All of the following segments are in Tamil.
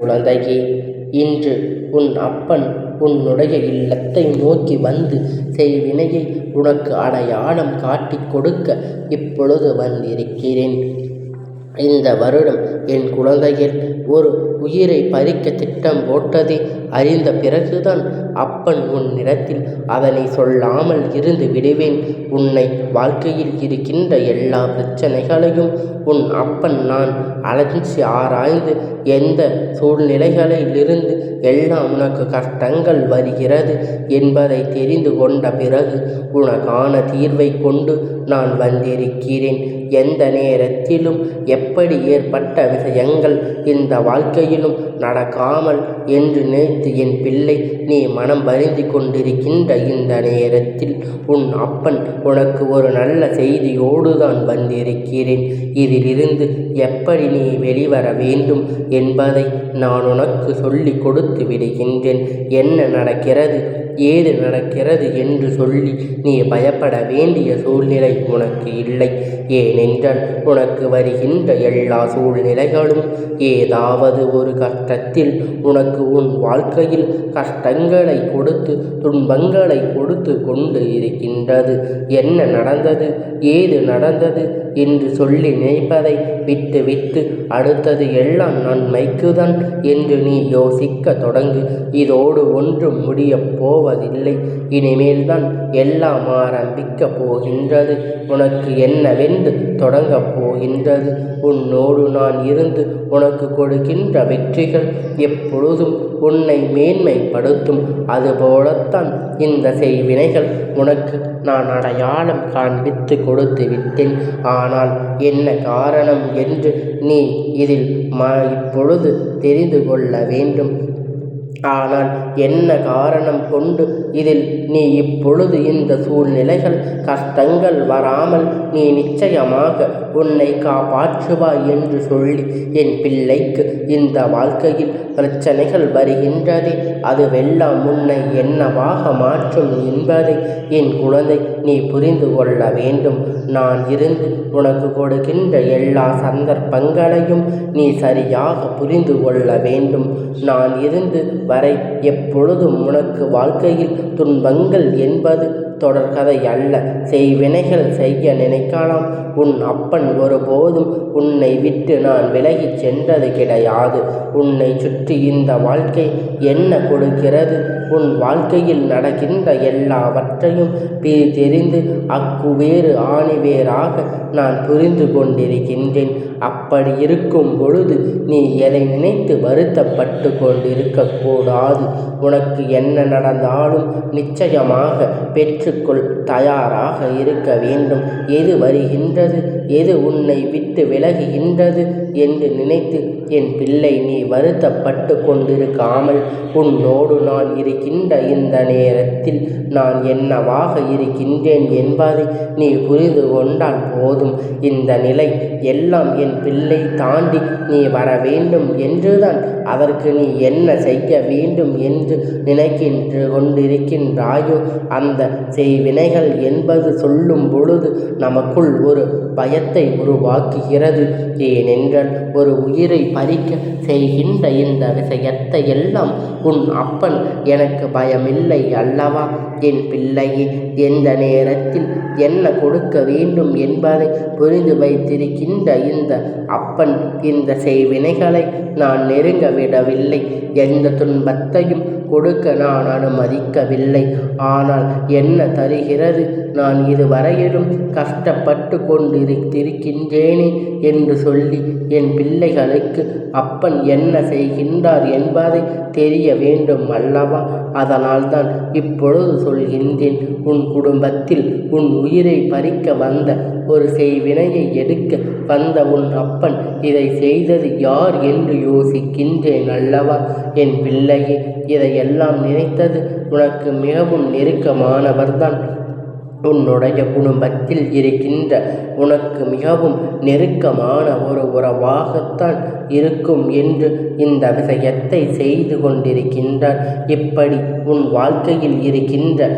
குழந்தையே, இன்று உன் அப்பன் உன்னுடைய இல்லத்தை நோக்கி வந்து செய்வினையை உனக்கு அடையாளம் காட்டிக் கொடுக்க இப்பொழுது வந்திருக்கிறேன். இந்த வருடம் என் குழந்தைகள் ஒரு உயிரை பறிக்க திட்டம் போட்டதை அறிந்த பிறகுதான் அப்பன் உன்னிடத்தில் அதனை சொல்லாமல் இருந்து விடுவேன். உன்னை வாழ்க்கையில் இருக்கின்ற எல்லா பிரச்சனைகளையும் உன் அப்பன் நான் அலசி ஆராய்ந்து எந்த சூழ்நிலைகளிலிருந்து எல்லாம் உனக்கு கஷ்டங்கள் வருகிறது என்பதை தெரிந்து கொண்ட பிறகு உனக்கான தீர்வை கொண்டு நான் வந்திருக்கிறேன். எந்த நேரத்திலும் எப்படி ஏற்பட்ட விஷயங்கள் இந்த வாழ்க்கையிலும் நடக்காமல் என்று நினைத்து என் பிள்ளை நீ மனம் வருந்தி கொண்டிருக்கின்ற இந்த நேரத்தில் உன் அப்பன் உனக்கு ஒரு நல்ல செய்தியோடு தான் வந்திருக்கிறேன். இதிலிருந்து எப்படி நீ வெளிவர வேண்டும் என்பதை நான் உனக்கு சொல்லி கொடுத்து விடுகின்றேன். என்ன நடக்கிறது ஏது நடக்கிறது என்று சொல்லி நீ பயப்பட வேண்டிய சூழ்நிலை உனக்கு இல்லை. ஏனென்றால் உனக்கு வருகின்ற எல்லா சூழ்நிலைகளும் ஏதாவது ஒரு கஷ்டத்தில் உனக்கு உன் வாழ்க்கையில் கஷ்டங்களை கொடுத்து துன்பங்களை கொடுத்து கொண்டு இருக்கின்றது. என்ன நடந்தது ஏது நடந்தது என்று சொல்லி நினைப்பதை விட்டு அடுத்தது எல்லாம் நன்மைக்குதான் என்று நீ யோசிக்க தொடங்கு. இதோடு ஒன்றும் முடியப் போவதில்லை. இனிமேல்தான் எல்லாம் ஆரம்பிக்க போகின்றது. உனக்கு என்னவென்று தொடங்கப் போகின்றது. உன்னோடு நான் இருந்து உனக்கு கொடுக்கின்ற வெற்றிகள் எப்பொழுதும் உன்னை மேன்மைப்படுத்தும். அதுபோலத்தான் இந்த செய்வினைகள் உனக்கு நான் அடையாளம் காண்பித்து கொடுத்து விட்டேன். ஆனால் என்ன காரணம் என்று நீ இதில் இப்பொழுது தெரிந்து கொள்ள வேண்டும். ஆனால் என்ன காரணம் கொண்டு இதில் நீ இப்பொழுது இந்த சூழ்நிலைகள் கஷ்டங்கள் வராமல் நீ நிச்சயமாக உன்னை காப்பாற்றுவாய் என்று சொல்லி என் பிள்ளைக்கு இந்த வாழ்க்கையில் பிரச்சனைகள் வருகின்றதே அதுவெல்லாம் உன்னை என்னவாக மாற்றும் என்பதை என் குழந்தை நீ புரிந்து கொள்ள வேண்டும். நான் இருந்து உனக்கு கொடுக்கின்ற எல்லா சந்தர்ப்பங்களையும் நீ சரியாக புரிந்து கொள்ள வேண்டும். நான் இருந்து வரை எப்பொழுதும் உனக்கு வாழ்க்கையில் துன்பங்கள் என்பது தொடர்கதை அல்ல. செய்வினைகள் செய்ய நினைக்கலாம். உன் அப்பன் ஒருபோதும் உன்னை விட்டு நான் விலகிச் சென்றது கிடையாது. உன்னை சுற்றி இந்த வாழ்க்கை என்ன கொடுக்கிறது உன் வாழ்க்கையில் நடக்கின்ற எல்லாவற்றையும் தெரிந்து அக்குவேறு ஆணிவேராக நான் புரிந்து கொண்டிருக்கின்றேன். அப்படி இருக்கும் பொழுது நீ எதை நினைத்து வருத்தப்பட்டு கொண்டிருக்கக்கூடாது. உனக்கு என்ன நடந்தாலும் நிச்சயமாக பெற்றுக்கொள் தயாராக இருக்க வேண்டும். எது வருகின்றது எது உன்னை விட்டு விலகுகின்றது என்று நினைத்து என் பிள்ளை நீ வருத்தப்பட்டு கொண்டிருக்காமல் உன்னோடு நான் இருக்கின்ற இந்த நேரத்தில் நான் என்னவாக இருக்கின்றேன் என்பதை நீ புரிந்து கொண்டால் போதும். இந்த நிலை எல்லாம் என் பிள்ளை தாண்டி நீ வர வேண்டும் என்றுதான். அதற்கு நீ என்ன செய்ய வேண்டும் என்று நினைக்கின்ற கொண்டிருக்கின்றாயோ அந்த செய்வினைகள் என்பது சொல்லும் பொழுது நமக்குள் ஒரு பயத்தை உருவாக்குகிறது. ஏனென்றால் ஒரு உயிரை பறிக்க செய்கின்ற இந்த விஷயத்தை எல்லாம் உன் அப்பன் எனக்கு பயமில்லை அல்லவா என் பிள்ளையே. எந்த நேரத்தில் என்ன கொடுக்க வேண்டும் என்பதை புரிந்து வைத்திருக்கின்ற இந்த அப்பன் இந்த செய்வினைகளை நான் நெருங்க விடவில்லை. எந்த துன்பத்தையும் கொடுக்க நான் அனுமதிக்கவில்லை. ஆனால் என்ன தருகிறது நான் இதுவரையிலும் கஷ்டப்பட்டு கொண்டிருக்கின்றேனே என்று சொல்லி என் பிள்ளைகளுக்கு அப்பன் என்ன செய்கின்றார் என்பதை தெரிய வேண்டும் அல்லவா. அதனால்தான் இப்பொழுது சொல்கின்றேன். உன் குடும்பத்தில் உன் உயிரை பறிக்க வந்த ஒரு செய்வினையை எடுக்க வந்த உன் அப்பன் இதை செய்தது யார் என்று யோசிக்கின்றேன் அல்லவா என் பிள்ளையே. இதையெல்லாம் நினைத்தது உனக்கு மிகவும் நெருக்கமானவர்தான். உன்னுடைய குடும்பத்தில் இருக்கின்ற உனக்கு மிகவும் நெருக்கமான ஒரு உறவாகத்தான் இருக்கும் என்று இந்த விஷயத்தை செய்து கொண்டிருக்கின்றார். இப்படி உன் வாழ்க்கையில் இருக்கின்ற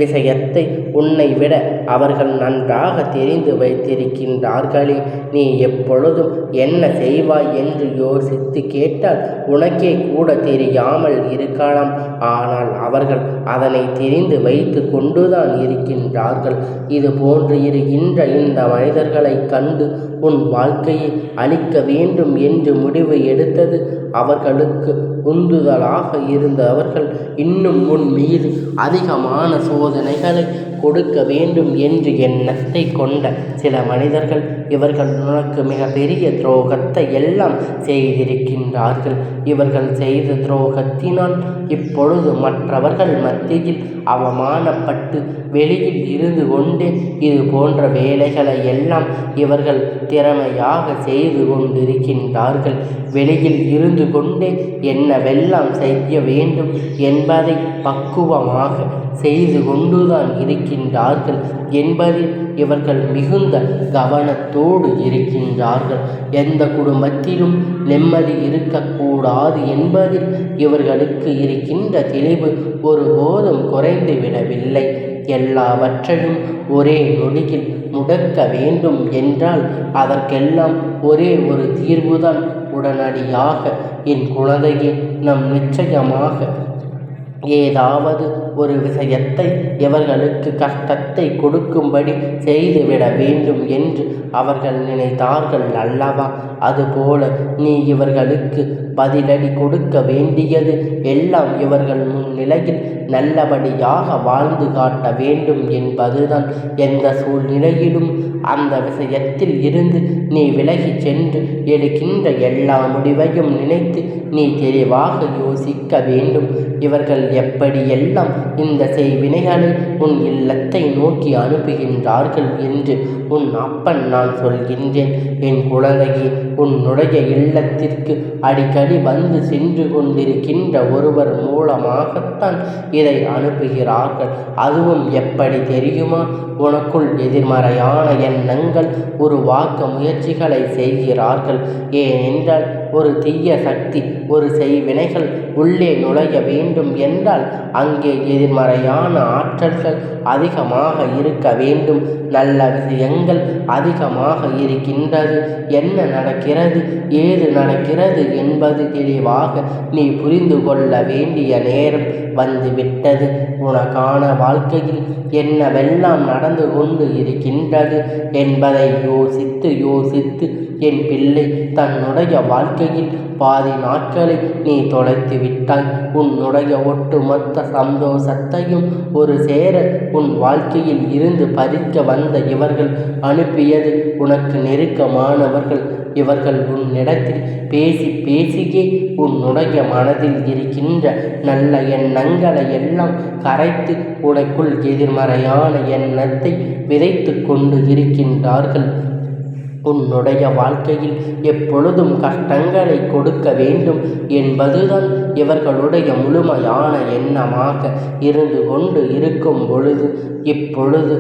விஷயத்தை உன்னை விட அவர்கள் நன்றாக தெரிந்து வைத்திருக்கின்றார்களே. நீ எப்பொழுதும் என்ன செய்வாய் என்று யோசித்து கேட்டால் உனக்கே கூட தெரியாமல் இருக்கலாம். ஆனால் அவர்கள் அதனை தெரிந்து வைத்து கொண்டுதான் இருக்கின்றார்கள். இது போன்று இருக்கின்ற இந்த மனிதர்களை கண்டு உன் வாழ்க்கையை அழிக்க வேண்டும் என்று முடிவு எடுத்தது அவர்களுக்கு உந்துதலாக இருந்த அவர்கள் இன்னும் உன் மீது அதிகமான சோதனைகளை கொடுக்க வேண்டும் என்று எண்ணத்தை கொண்ட சில மனிதர்கள் இவர்கள் உனக்கு மிக பெரிய துரோகத்தை எல்லாம் செய்திருக்கின்றார்கள். இவர்கள் செய்த துரோகத்தினால் இப்பொழுது மற்றவர்கள் மத்தியில் அவமானப்பட்டு வெளியில் இருந்து கொண்டே இது போன்ற வேலைகளை எல்லாம் இவர்கள் திறமையாக செய்து கொண்டிருக்கின்றார்கள். வெளியில் இருந்து கொண்டே என்னவெல்லாம் செய்ய வேண்டும் என்பதை பக்குவமாக செய்து கொண்டுதான் இருக்கின்றார்கள் என்பதில் இவர்கள் மிகுந்த கவனத்தோடு இருக்கின்றார்கள். எந்த குடும்பத்திலும் நிம்மதி இருக்கக்கூடாது என்பதில் இவர்களுக்கு இருக்கின்ற தெளிவு ஒருபோதும் குறைந்து விடவில்லை. எல்லாவற்றையும் ஒரே நொடியில் முடக்க வேண்டும் என்றால் அதற்கெல்லாம் ஒரே ஒரு தீர்வுதான். உடனடியாக என் குழந்தையை நம் நிச்சயமாக ஏதாவது ஒரு விஷயத்தை இவர்களுக்கு கஷ்டத்தை கொடுக்கும்படி செய்துவிட வேண்டும் என்று அவர்கள் நினைத்தார்கள் அல்லவா? அதுபோல நீ இவர்களுக்கு பதிலடி கொடுக்க வேண்டியது எல்லாம் இவர்கள் முன்னிலையில் நல்லபடியாக வாழ்ந்து காட்ட வேண்டும் என்பதுதான். எந்த சூழ்நிலையிலும் அந்த விஷயத்தில் இருந்து நீ விலகி சென்று எடுக்கின்ற எல்லா முடிவையும் நினைத்து நீ தெளிவாக யோசிக்க வேண்டும். இவர்கள் எப்படியெல்லாம் இந்த செய்வினைகளை உன் இல்லத்தை நோக்கி அனுப்புகின்றார்கள் என்று உன் அப்பன் நான் சொல்கின்றேன். என் குழந்தையே, உன்னுடைய இல்லத்திற்கு அடிக்கடி வந்து சென்று கொண்டிருக்கின்ற ஒருவர் மூலமாகத்தான் இதை அனுப்புகிறார்கள். அதுவும் எப்படி தெரியுமா? உனக்குள் எதிர்மறையான எண்ணங்கள் உருவாக்க முயற்சிகளை செய்கிறார்கள். ஏனென்றால் ஒரு தீய சக்தி, ஒரு செய்வினைகள் உள்ளே நுழைய வேண்டும் என்றால் அங்கே எதிர்மறையான ஆற்றல்கள் அதிகமாக இருக்க வேண்டும். நல்ல விஷயங்கள் அதிகமாக இருக்கின்றது. என்ன நடக்கிறது, ஏது நடக்கிறது என்பது தெளிவாக நீ புரிந்து கொள்ள வேண்டிய நேரம் வந்துவிட்டது. உனக்கான வாழ்க்கையில் என்னவெல்லாம் நடந்து கொண்டு இருக்கின்றது என்பதை யோசித்து யோசித்து என் பிள்ளை, தன்னுடைய வாழ்க்கையில் பாதி நாட்களை நீ தொலைத்து விட்டாய். உன்னுடைய ஒட்டுமொத்த சந்தோஷத்தையும் ஒரு சேர உன் வாழ்க்கையில் இருந்து பறிக்க வந்த இவர்கள் அனுப்பியது உனக்கு நெருக்கமானவர்கள். இவர்கள் உன்னிடத்தில் பேசியே உன்னுடைய மனதில் இருக்கின்ற நல்ல எண்ணங்களை எல்லாம் கரைத்து உனக்குள் எதிர்மறையான எண்ணத்தை விதைத்து கொண்டு இருக்கின்றார்கள். உன்னுடைய வாழ்க்கையில் எப்பொழுதும் கஷ்டங்களை கொடுக்க வேண்டும் என்பதுதான் இவர்களுடைய முழுமையான எண்ணமாக இருந்து கொண்டு இருக்கும் பொழுது, இப்பொழுது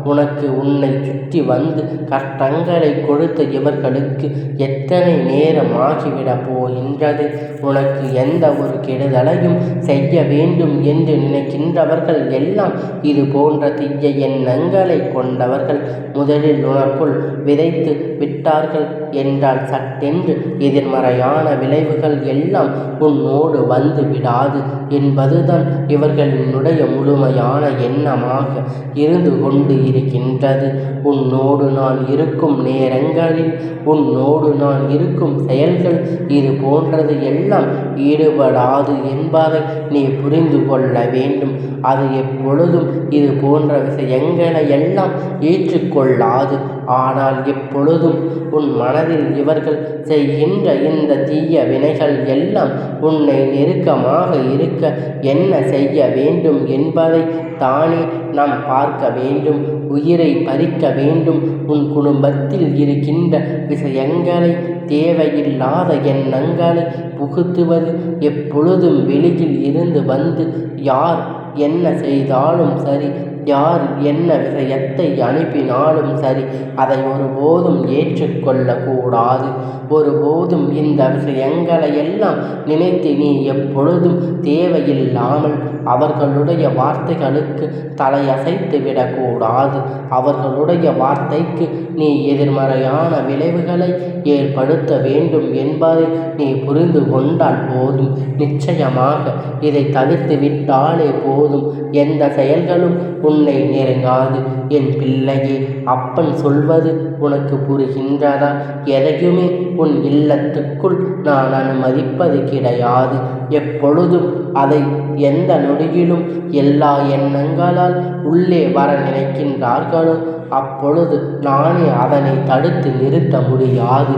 உனக்கு உன்னை சுற்றி வந்து கஷ்டங்களை கொடுத்த இவர்களுக்கு எத்தனை நேரம் ஆகிவிடப் போகின்றது? உனக்கு எந்த ஒரு கெடுதலையும் செய்ய வேண்டும் என்று நினைக்கின்றவர்கள் எல்லாம் இது போன்ற தீய எண்ணங்களை கொண்டவர்கள். முதலில் உனக்குள் விதைத்து விட்டார்கள் என்றால் சட்டென்று எதிர்மறையான விளைவுகள் எல்லாம் உன்னோடு வந்து விடாது என்பதுதான் இவர்களினுடைய முழுமையான எண்ணமாக இருந்து கொண்டு இருக்கின்றது. உன்னோடு நான் இருக்கும் நேரங்களில், உன்னோடு நான் இருக்கும் செயல்கள் இது போன்றது எல்லாம் ஈடுபடாது என்பதை நீ புரிந்து கொள்ள வேண்டும். அது எப்பொழுதும் இது போன்ற விஷயங்களை எல்லாம் ஏற்றுக்கொள்ளாது. ஆனால் எப்பொழுதும் உன் மனதில் இவர்கள் செய்கின்ற இந்த தீய வினைகள் எல்லாம் உன்னை நெருக்கமாக இருக்க என்ன செய்ய வேண்டும் என்பதை தானே நாம் பார்க்க வேண்டும். உயிரை பறிக்க வேண்டும். உன் குடும்பத்தில் இருக்கின்ற விஷயங்களை, தேவையில்லாத எண்ணங்களை புகுத்துவது, எப்பொழுதும் வெளியில் இருந்து வந்து யார் என்ன செய்தாலும் சரி, யார் என்ன விஷயத்தை அனுப்பினாலும் சரி, அதை ஒருபோதும் ஏற்றுக்கொள்ளக்கூடாது. ஒருபோதும் இந்த விஷயங்களை எல்லாம் நினைத்து நீ எப்பொழுதும் தேவையில்லாமல் அவர்களுடைய வார்த்தைகளுக்கு தலையசைத்து விடக்கூடாது. அவர்களுடைய வார்த்தைக்கு நீ எதிர்மறையான விளைவுகளை ஏற்படுத்த வேண்டும் என்பதை நீ புரிந்து கொண்டால் போதும். நிச்சயமாக இதை தவிர்த்து விட்டாலே போதும். எந்த செயல்களும் உன்னை நெருங்காது. என் பிள்ளையே, அப்பன் சொல்வது உனக்கு புரிகின்றதா? எதையுமே உன் இல்லத்துக்குள் நான் அனுமதிப்பது கிடையாது. எப்பொழுதும் அதை எந்த நொடியிலும் எல்லா எண்ணங்களால் உள்ளே வர நினைக்கின்றார்களோ அப்பொழுது நானே அதனை தடுத்து நிறுத்த முடியாது.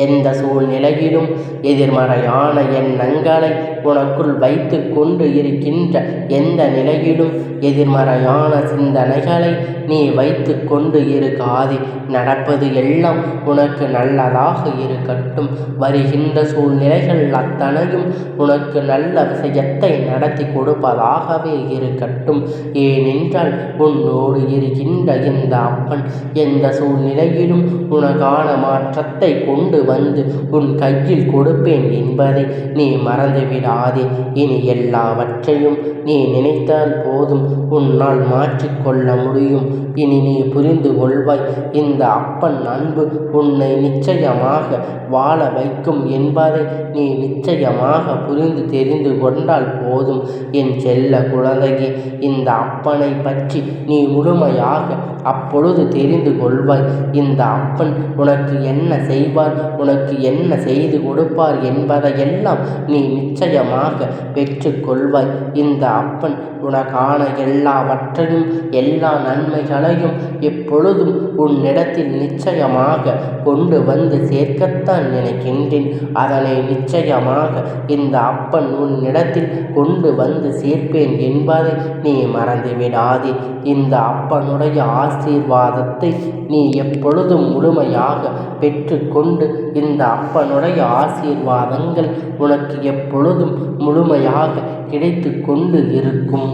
எந்த சூழ்நிலையிலும் எதிர்மறையான எண்ணங்களை உனக்குள் வைத்து கொண்டு இருக்கின்ற எந்த நிலையிலும் எதிர்மறையான சிந்தனைகளை நீ வைத்து கொண்டு இருக்காதே. நடப்பது எல்லாம் உனக்கு நல்லதாக இருக்கட்டும். வருகின்ற சூழ்நிலைகள் அத்தனையும் உனக்கு நல்ல விஷயத்தை நடத்தி கொடுப்பதாகவே இருக்கட்டும். ஏனென்றால் உன்னோடு இருக்கின்ற இந்த அப்பன் எந்த சூழ்நிலையிலும் உனக்கான மாற்றத்தை கொண்டு வந்து உன் கையில் கொடுப்பேன் என்பதை நீ மறந்துவிடாதே. இனி எல்லாவற்றையும் நீ நினைத்தால் போதும், உன்னால் மாற்றிக்கொள்ள முடியும். இனி நீ புரிந்து கொள்வாய், இந்த அப்பன் அன்பு உன்னை நிச்சயமாக வாழ வைக்கும் என்பதை நீ நிச்சயமாக புரிந்து தெரிந்து கொண்டால் போதும். என் செல்ல குழந்தையே, இந்த அப்பனை பற்றி நீ முழுமையாக அப்பொழுது தெரிந்து கொள்வாய். இந்த அப்பன் உனக்கு என்ன செய்வார், உனக்கு என்ன செய்து கொடுப்பார் என்பதையெல்லாம் நீ நிச்சயமாக பெற்றுக்கொள்வாய். இந்த அப்பன் உனக்கான எல்லாவற்றையும் எல்லா நன்மைகளையும் எப்பொழுதும் உன்னிடத்தில் நிச்சயமாக கொண்டு வந்து சேர்க்கத்தான் நினைக்கின்றேன். அதனை நிச்சயமாக இந்த அப்பன் உன்னிடத்தில் கொண்டு வந்து சேர்ப்பேன் என்பதை நீ மறந்துவிடாதே. இந்த அப்பனுடைய ஆசீர்வாதத்தை நீ எப்பொழுதும் முழுமையாக பெற்றுக்கொண்டு இந்த அப்பனுடைய ஆசீர்வாதங்கள் உனக்கு எப்பொழுதும் முழுமையாக கிடைத்து கொண்டு இருக்கும்.